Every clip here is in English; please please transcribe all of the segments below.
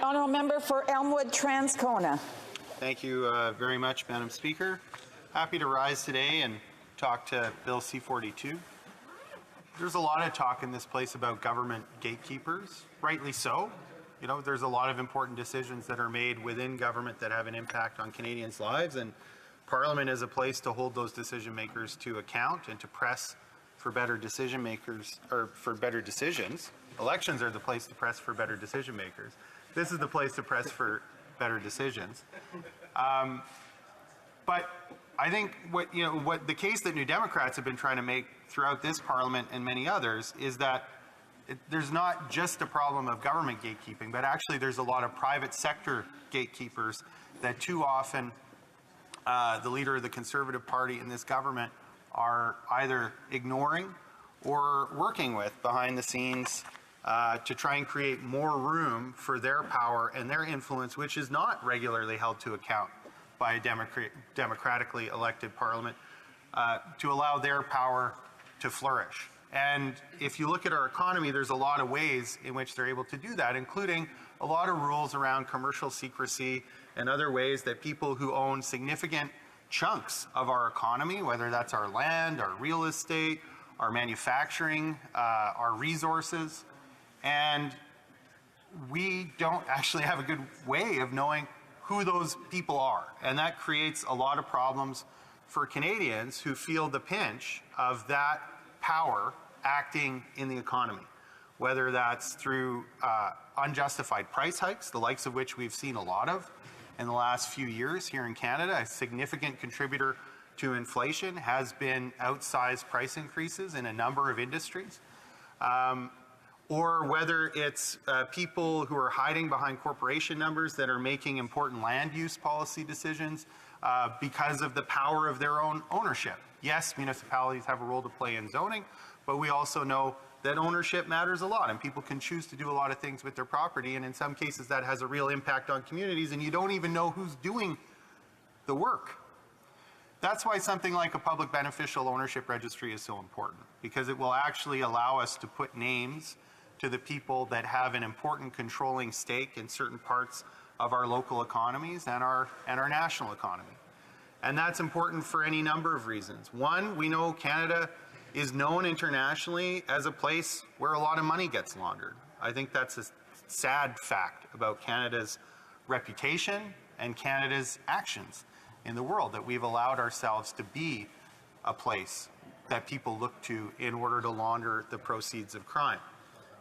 Honourable member for Elmwood Transcona. Thank you very much, Madam Speaker. Happy to rise today and talk to Bill C-42. There's a lot of talk in this place about government gatekeepers, rightly so. You know, there's a lot of important decisions that are made within government that have an impact on Canadians' lives, and Parliament is a place to hold those decision makers to account and to press for better decision makers, or for better decisions. Elections are the place to press for better decision makers. This is the place to press for better decisions. But I think what the case that New Democrats have been trying to make throughout this Parliament and many others is that there's not just a problem of government gatekeeping, but actually there's a lot of private sector gatekeepers that too often the leader of the Conservative Party in this government are either ignoring or working with behind the scenes to try and create more room for their power and their influence, which is not regularly held to account by a democratically elected Parliament, to allow their power to flourish. And if you look at our economy, there's a lot of ways in which they're able to do that, including a lot of rules around commercial secrecy and other ways that people who own significant chunks of our economy, whether that's our land, our real estate, our manufacturing, our resources, and we don't actually have a good way of knowing who those people are. And that creates a lot of problems for Canadians who feel the pinch of that power acting in the economy, whether that's through unjustified price hikes, the likes of which we've seen a lot of in the last few years here in Canada. A significant contributor to inflation has been outsized price increases in a number of industries. Or whether it's people who are hiding behind corporation numbers that are making important land use policy decisions because of the power of their own ownership. Yes, municipalities have a role to play in zoning, but we also know that ownership matters a lot, and people can choose to do a lot of things with their property, and in some cases that has a real impact on communities, and you don't even know who's doing the work. That's why something like a public beneficial ownership registry is so important, because it will actually allow us to put names to the people that have an important controlling stake in certain parts of our local economies and our national economy. And that's important for any number of reasons. One, we know Canada is known internationally as a place where a lot of money gets laundered. I think that's a sad fact about Canada's reputation and Canada's actions in the world, that we've allowed ourselves to be a place that people look to in order to launder the proceeds of crime.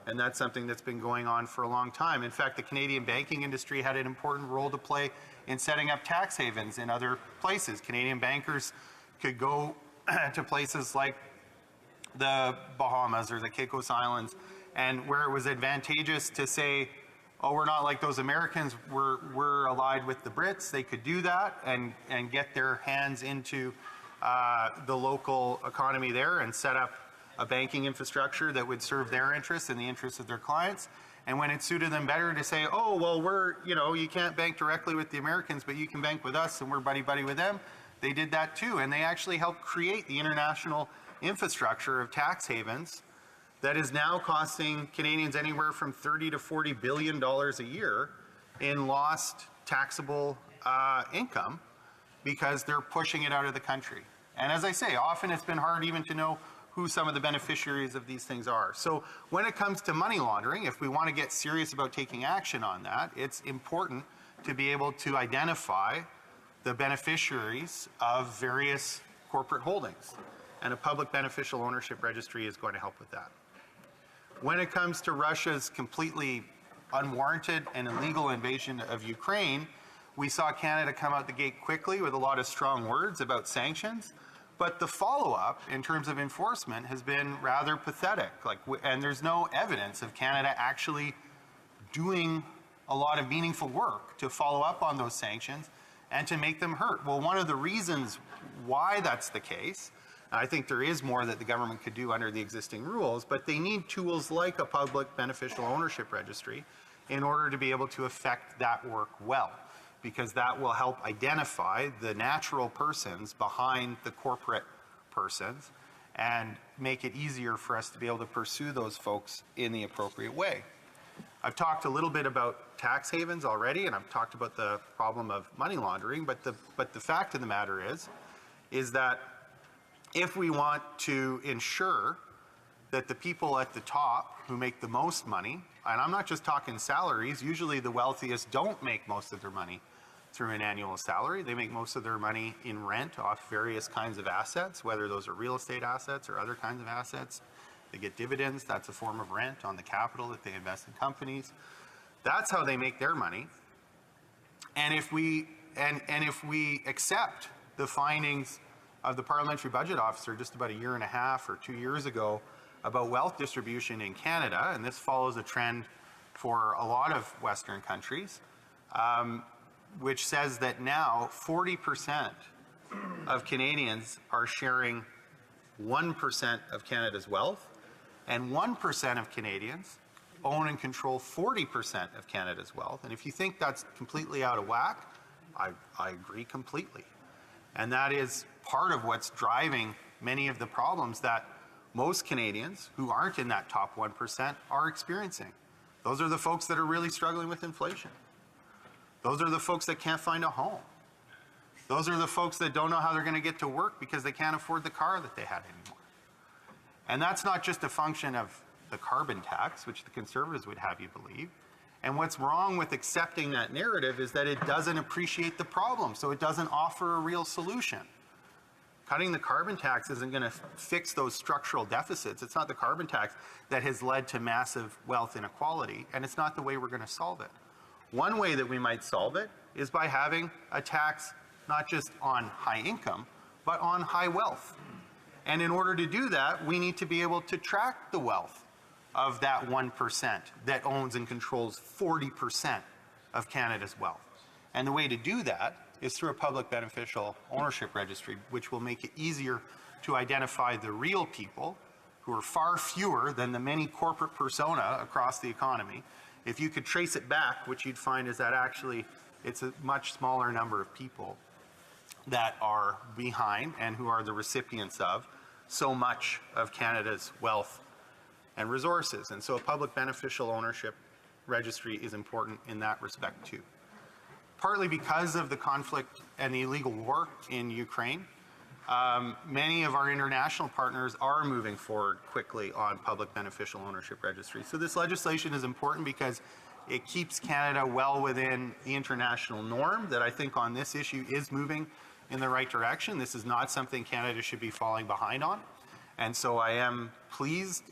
And that's something that's been going on for a long time. In fact, the Canadian banking industry had an important role to play in setting up tax havens in other places. Canadian bankers could go to places like the Bahamas or the Caicos Islands, and where it was advantageous to say, oh, we're not like those Americans, we're allied with the Brits, they could do that and get their hands into the local economy there and set up a banking infrastructure that would serve their interests and the interests of their clients. And when it suited them better to say, oh, well, you can't bank directly with the Americans, but you can bank with us and we're buddy-buddy with them, they did that too. And they actually helped create the international infrastructure of tax havens that is now costing Canadians anywhere from $30 to $40 billion a year in lost taxable income because they're pushing it out of the country. And as I say, often it's been hard even to know who some of the beneficiaries of these things are. So when it comes to money laundering, if we want to get serious about taking action on that, it's important to be able to identify the beneficiaries of various corporate holdings. And a public beneficial ownership registry is going to help with that. When it comes to Russia's completely unwarranted and illegal invasion of Ukraine, we saw Canada come out the gate quickly with a lot of strong words about sanctions. But the follow-up in terms of enforcement has been rather pathetic. And there's no evidence of Canada actually doing a lot of meaningful work to follow up on those sanctions and to make them hurt. Well, one of the reasons why that's the case, I think there is more that the government could do under the existing rules, but they need tools like a public beneficial ownership registry in order to be able to effect that work well, because that will help identify the natural persons behind the corporate persons and make it easier for us to be able to pursue those folks in the appropriate way. I've talked a little bit about tax havens already, and I've talked about the problem of money laundering, but the fact of the matter is that if we want to ensure that the people at the top who make the most money, and I'm not just talking salaries, usually the wealthiest don't make most of their money through an annual salary. They make most of their money in rent off various kinds of assets, whether those are real estate assets or other kinds of assets. They get dividends, that's a form of rent on the capital that they invest in companies. That's how they make their money. And if we accept the findings of the Parliamentary Budget Officer just about a year and a half or 2 years ago about wealth distribution in Canada, and this follows a trend for a lot of Western countries, which says that now 40% of Canadians are sharing 1% of Canada's wealth, and 1% of Canadians own and control 40% of Canada's wealth. And if you think that's completely out of whack, I agree completely. And that is part of what's driving many of the problems that most Canadians who aren't in that top 1% are experiencing. Those are the folks that are really struggling with inflation. Those are the folks that can't find a home. Those are the folks that don't know how they're going to get to work because they can't afford the car that they had anymore. And that's not just a function of the carbon tax, which the Conservatives would have you believe. And what's wrong with accepting that narrative is that it doesn't appreciate the problem, so it doesn't offer a real solution. Cutting the carbon tax isn't going to fix those structural deficits. It's not the carbon tax that has led to massive wealth inequality, and it's not the way we're going to solve it. One way that we might solve it is by having a tax not just on high income, but on high wealth. And in order to do that, we need to be able to track the wealth of that 1% that owns and controls 40% of Canada's wealth. And the way to do that is through a public beneficial ownership registry, which will make it easier to identify the real people, who are far fewer than the many corporate persona across the economy. If you could trace it back, what you'd find is that actually it's a much smaller number of people that are behind and who are the recipients of so much of Canada's wealth and resources. And so a public beneficial ownership registry is important in that respect too. Partly because of the conflict and the illegal war in Ukraine, many of our international partners are moving forward quickly on public beneficial ownership registry. So this legislation is important because it keeps Canada well within the international norm that I think on this issue is moving in the right direction. This is not something Canada should be falling behind on. And so I am pleased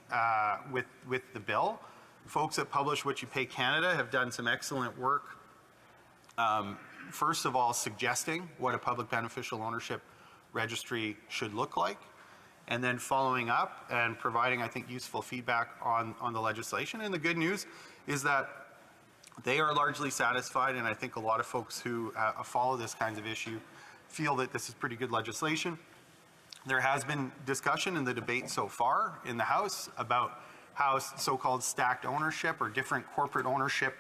with the bill. Folks at Publish What You Pay Canada have done some excellent work. First of all, suggesting what a public beneficial ownership registry should look like, and then following up and providing, I think, useful feedback on the legislation. And the good news is that they are largely satisfied, and I think a lot of folks who follow this kinds of issue feel that this is pretty good legislation. There has been discussion in the debate so far in the House about how so-called stacked ownership or different corporate ownership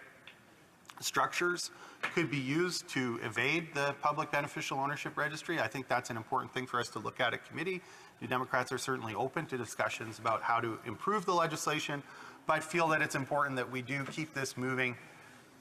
structures could be used to evade the public beneficial ownership registry. I think that's an important thing for us to look at committee. The Democrats are certainly open to discussions about how to improve the legislation, but feel that it's important that we do keep this moving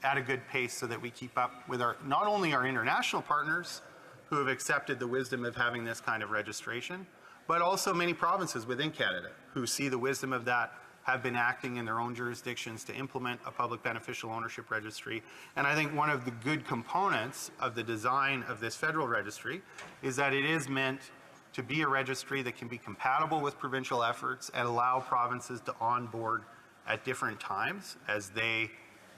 at a good pace so that we keep up with not only our international partners who have accepted the wisdom of having this kind of registration, but also many provinces within Canada who see the wisdom of that, have been acting in their own jurisdictions to implement a public beneficial ownership registry. And I think one of the good components of the design of this federal registry is that it is meant to be a registry that can be compatible with provincial efforts and allow provinces to onboard at different times as they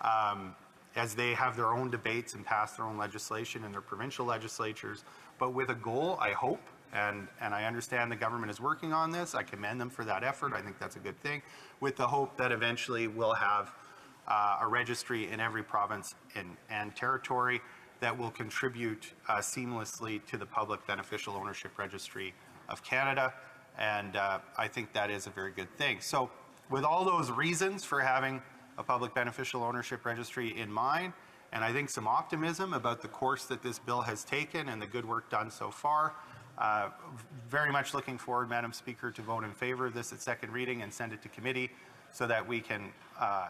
have their own debates and pass their own legislation in their provincial legislatures, but with a goal, I hope, and I understand the government is working on this. I commend them for that effort. I think that's a good thing, with the hope that eventually we'll have a registry in every province and territory that will contribute seamlessly to the public beneficial ownership registry of Canada. And I think that is a very good thing. So with all those reasons for having a public beneficial ownership registry in mind, and I think some optimism about the course that this bill has taken and the good work done so far, very much looking forward, Madam Speaker, to vote in favor of this at second reading and send it to committee so that we can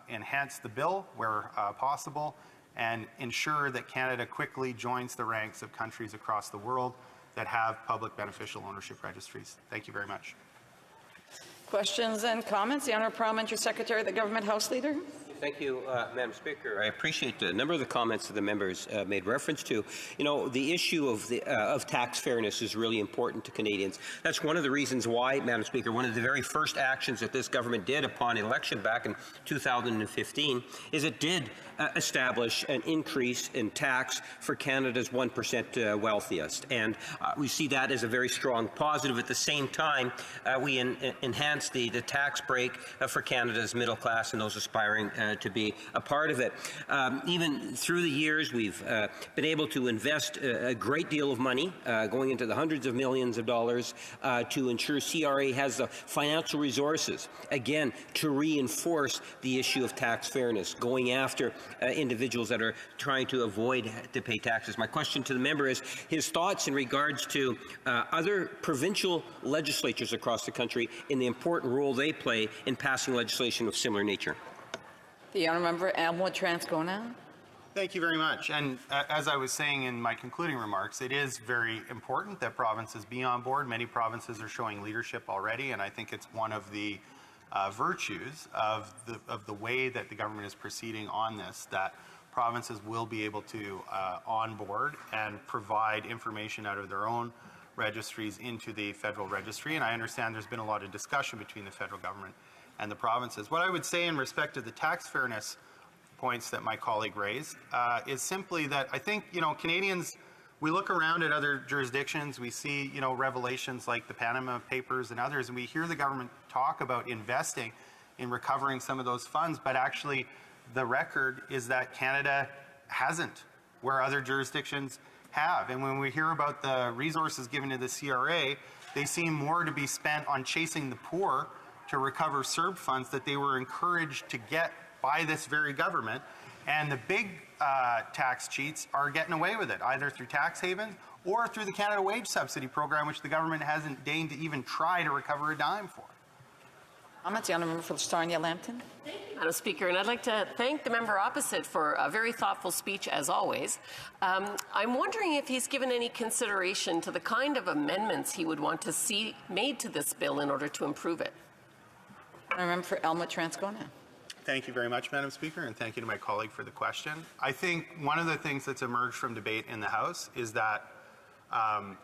enhance the bill where possible and ensure that Canada quickly joins the ranks of countries across the world that have public beneficial ownership registries. Thank you very much. Questions and comments? The Honourable Parliamentary Secretary, the Government House Leader. Thank you, Madam Speaker. I appreciate a number of the comments that the members made reference to. You know, the issue of tax fairness is really important to Canadians. That's one of the reasons why, Madam Speaker, one of the very first actions that this government did upon election back in 2015 is it did establish an increase in tax for Canada's 1% wealthiest. And we see that as a very strong positive. At the same time, we enhanced the tax break for Canada's middle class and those aspiring to be a part of it. Even through the years, we've been able to invest a great deal of money, going into the hundreds of millions of dollars, to ensure CRA has the financial resources, again, to reinforce the issue of tax fairness, going after individuals that are trying to avoid to pay taxes. My question to the member is his thoughts in regards to other provincial legislatures across the country in the important role they play in passing legislation of similar nature. The Honourable Member Elmwood Transcona. Thank you very much. And as I was saying in my concluding remarks, it is very important that provinces be on board. Many provinces are showing leadership already, and I think it's one of the virtues of the way that the government is proceeding on this, that provinces will be able to onboard and provide information out of their own registries into the federal registry. And I understand there's been a lot of discussion between the federal government and the provinces. What I would say in respect to the tax fairness points that my colleague raised is simply that I think, Canadians, we look around at other jurisdictions, we see, revelations like the Panama Papers and others, and we hear the government talk about investing in recovering some of those funds, but actually the record is that Canada hasn't, where other jurisdictions have. And when we hear about the resources given to the CRA, they seem more to be spent on chasing the poor to recover CERB funds that they were encouraged to get by this very government. And the big tax cheats are getting away with it, either through tax havens or through the Canada Wage Subsidy Program, which the government hasn't deigned to even try to recover a dime for. Comments? The Honourable Member for Sarnia-Lambton. Madam Speaker, and I'd like to thank the member opposite for a very thoughtful speech, as always. I'm wondering if he's given any consideration to the kind of amendments he would want to see made to this bill in order to improve it. Honourable Member for Elmwood Transcona. Thank you very much, Madam Speaker, and thank you to my colleague for the question. I think one of the things that's emerged from debate in the House is that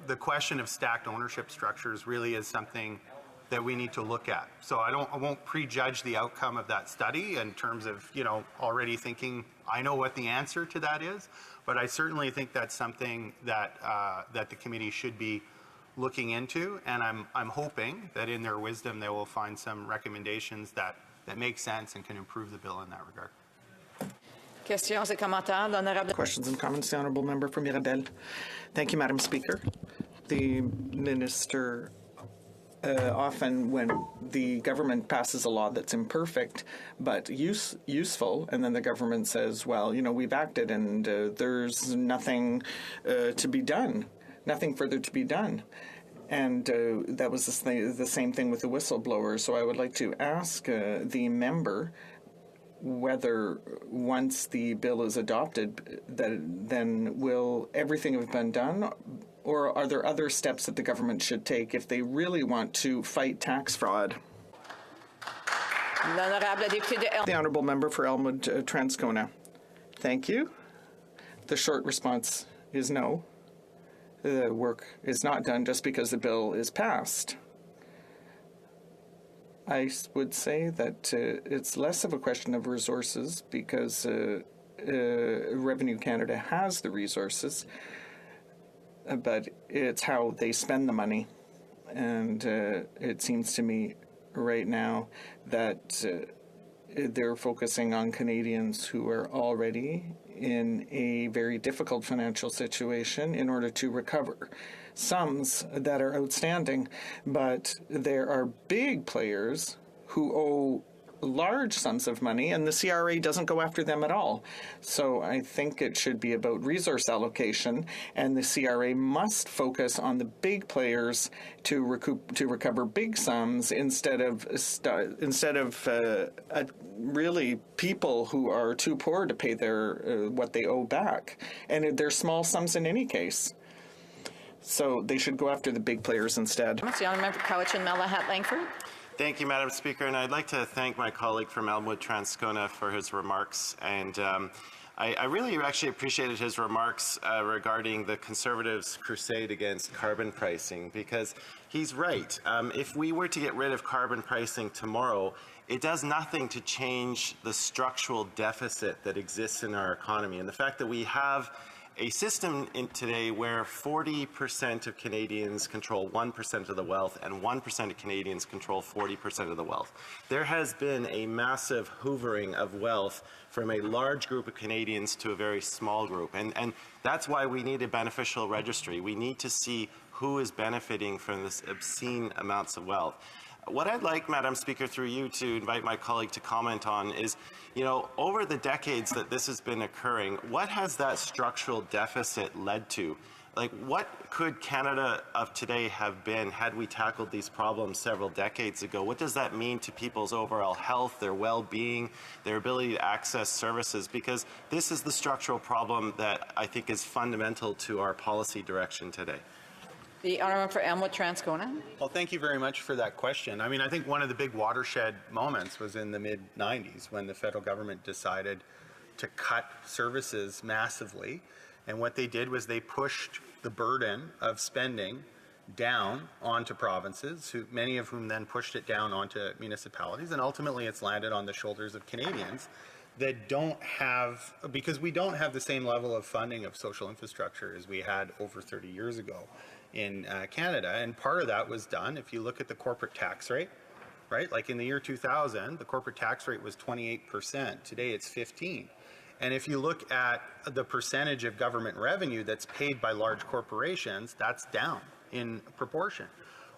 the question of stacked ownership structures really is something that we need to look at. So I won't prejudge the outcome of that study in terms of, already thinking I know what the answer to that is, but I certainly think that's something that that the committee should be looking into, and I'm hoping that in their wisdom they will find some recommendations that make sense and can improve the bill in that regard. Questions et commentaires. L'honorable. Questions and comments, the Honourable Member for Mirabel. Thank you, Madam Speaker. The Minister, often when the government passes a law that's imperfect but useful, and then the government says, well, we've acted and there's nothing to be done, nothing further to be done. And that was the same thing with the whistleblower. So I would like to ask the member whether once the bill is adopted, then will everything have been done, or are there other steps that the government should take if they really want to fight tax fraud? The Honourable Member for Elmwood Transcona. Thank you. The short response is no. The work is not done just because the bill is passed. I would say that it's less of a question of resources because Revenue Canada has the resources, but it's how they spend the money. And it seems to me right now that they're focusing on Canadians who are already in a very difficult financial situation in order to recover sums that are outstanding. But there are big players who owe large sums of money, and the CRA doesn't go after them at all. So I think it should be about resource allocation, and the CRA must focus on the big players to recover big sums instead of really people who are too poor to pay their what they owe back, and they're small sums in any case. So they should go after the big players instead. The honourable member for Cowichan Malahat Langford. Thank you, Madam Speaker, and I'd like to thank my colleague from Elmwood Transcona for his remarks. And I really actually appreciated his remarks regarding the Conservatives' crusade against carbon pricing, because he's right. If we were to get rid of carbon pricing tomorrow, it does nothing to change the structural deficit that exists in our economy. And the fact that we have a system today where 40% of Canadians control 1% of the wealth and 1% of Canadians control 40% of the wealth. There has been a massive hoovering of wealth from a large group of Canadians to a very small group. And that's why we need a beneficial registry. We need to see who is benefiting from this obscene amounts of wealth. What I'd like, Madam Speaker, through you to invite my colleague to comment on is, you know, over the decades that this has been occurring, what has that structural deficit led to? Like, what could Canada of today have been had we tackled these problems several decades ago? What does that mean to people's overall health, their well-being, their ability to access services? Because this is the structural problem that I think is fundamental to our policy direction today. The honourable for Elmwood Transcona. Well, thank you very much for that question. I mean, I think one of the big watershed moments was in the mid-90s when the federal government decided to cut services massively. And what they did was they pushed the burden of spending down onto provinces, many of whom then pushed it down onto municipalities. And ultimately, it's landed on the shoulders of Canadians that don't have, because we don't have the same level of funding of social infrastructure as we had over 30 years ago in Canada. And part of that was done, if you look at the corporate tax rate, right? Like in the year 2000, the corporate tax rate was 28%. Today it's 15%. And if you look at the percentage of government revenue that's paid by large corporations, that's down in proportion.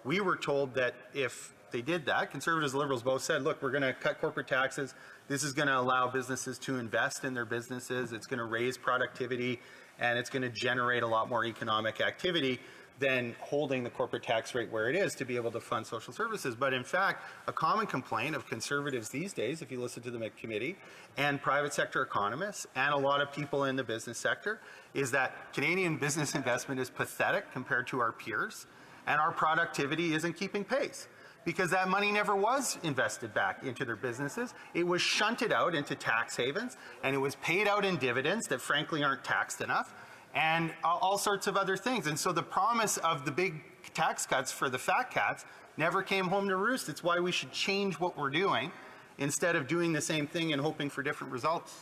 We were told that if they did that, Conservatives and Liberals both said, look, we're going to cut corporate taxes. This is going to allow businesses to invest in their businesses. It's going to raise productivity, and it's going to generate a lot more economic activity than holding the corporate tax rate where it is to be able to fund social services. But in fact, a common complaint of Conservatives these days, if you listen to the committee, and private sector economists, and a lot of people in the business sector, is that Canadian business investment is pathetic compared to our peers, and our productivity isn't keeping pace, because that money never was invested back into their businesses. It was shunted out into tax havens, and it was paid out in dividends that frankly aren't taxed enough, and all sorts of other things. And so the promise of the big tax cuts for the fat cats never came home to roost. It's why we should change what we're doing instead of doing the same thing and hoping for different results.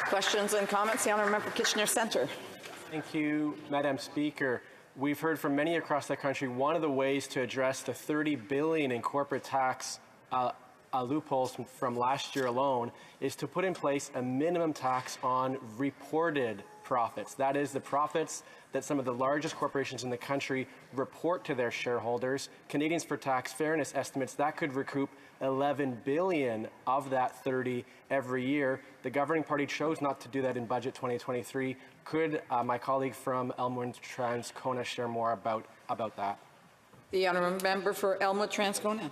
Questions and comments? The honourable member for Kitchener Centre. Thank you, Madam Speaker. We've heard from many across the country, one of the ways to address the $30 billion in corporate tax loopholes from last year alone is to put in place a minimum tax on reported profits. That is, the profits that some of the largest corporations in the country report to their shareholders. Canadians for Tax Fairness estimates that could recoup $11 billion of that 30 every year. The governing party chose not to do that in Budget 2023. Could my colleague from Elmwood Transcona share more about that? The honourable member for Elmwood Transcona.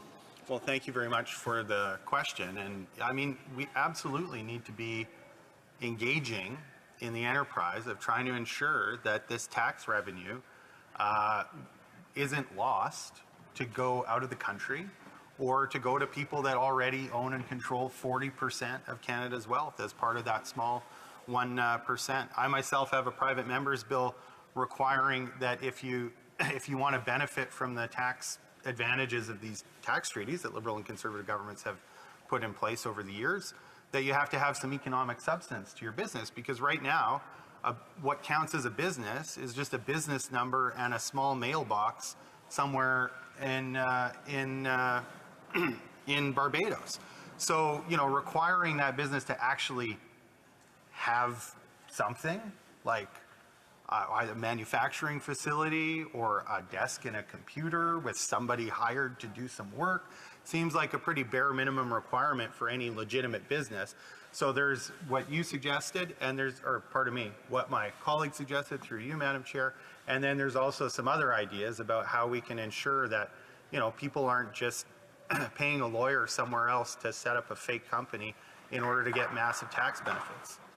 Well, thank you very much for the question. And I mean, we absolutely need to be engaging in the enterprise of trying to ensure that this tax revenue isn't lost to go out of the country or to go to people that already own and control 40% of Canada's wealth as part of that small 1%. I myself have a private member's bill requiring that if you want to benefit from the tax advantages of these tax treaties that Liberal and Conservative governments have put in place over the years, that you have to have some economic substance to your business, because right now, what counts as a business is just a business number and a small mailbox somewhere in Barbados. So, you know, requiring that business to actually have something like a manufacturing facility or a desk and a computer with somebody hired to do some work, seems like a pretty bare minimum requirement for any legitimate business. So there's what you suggested, and there's, or pardon me, what my colleague suggested through you, Madam Chair, and then there's also some other ideas about how we can ensure that, you know, people aren't just paying a lawyer somewhere else to set up a fake company in order to get massive tax benefits.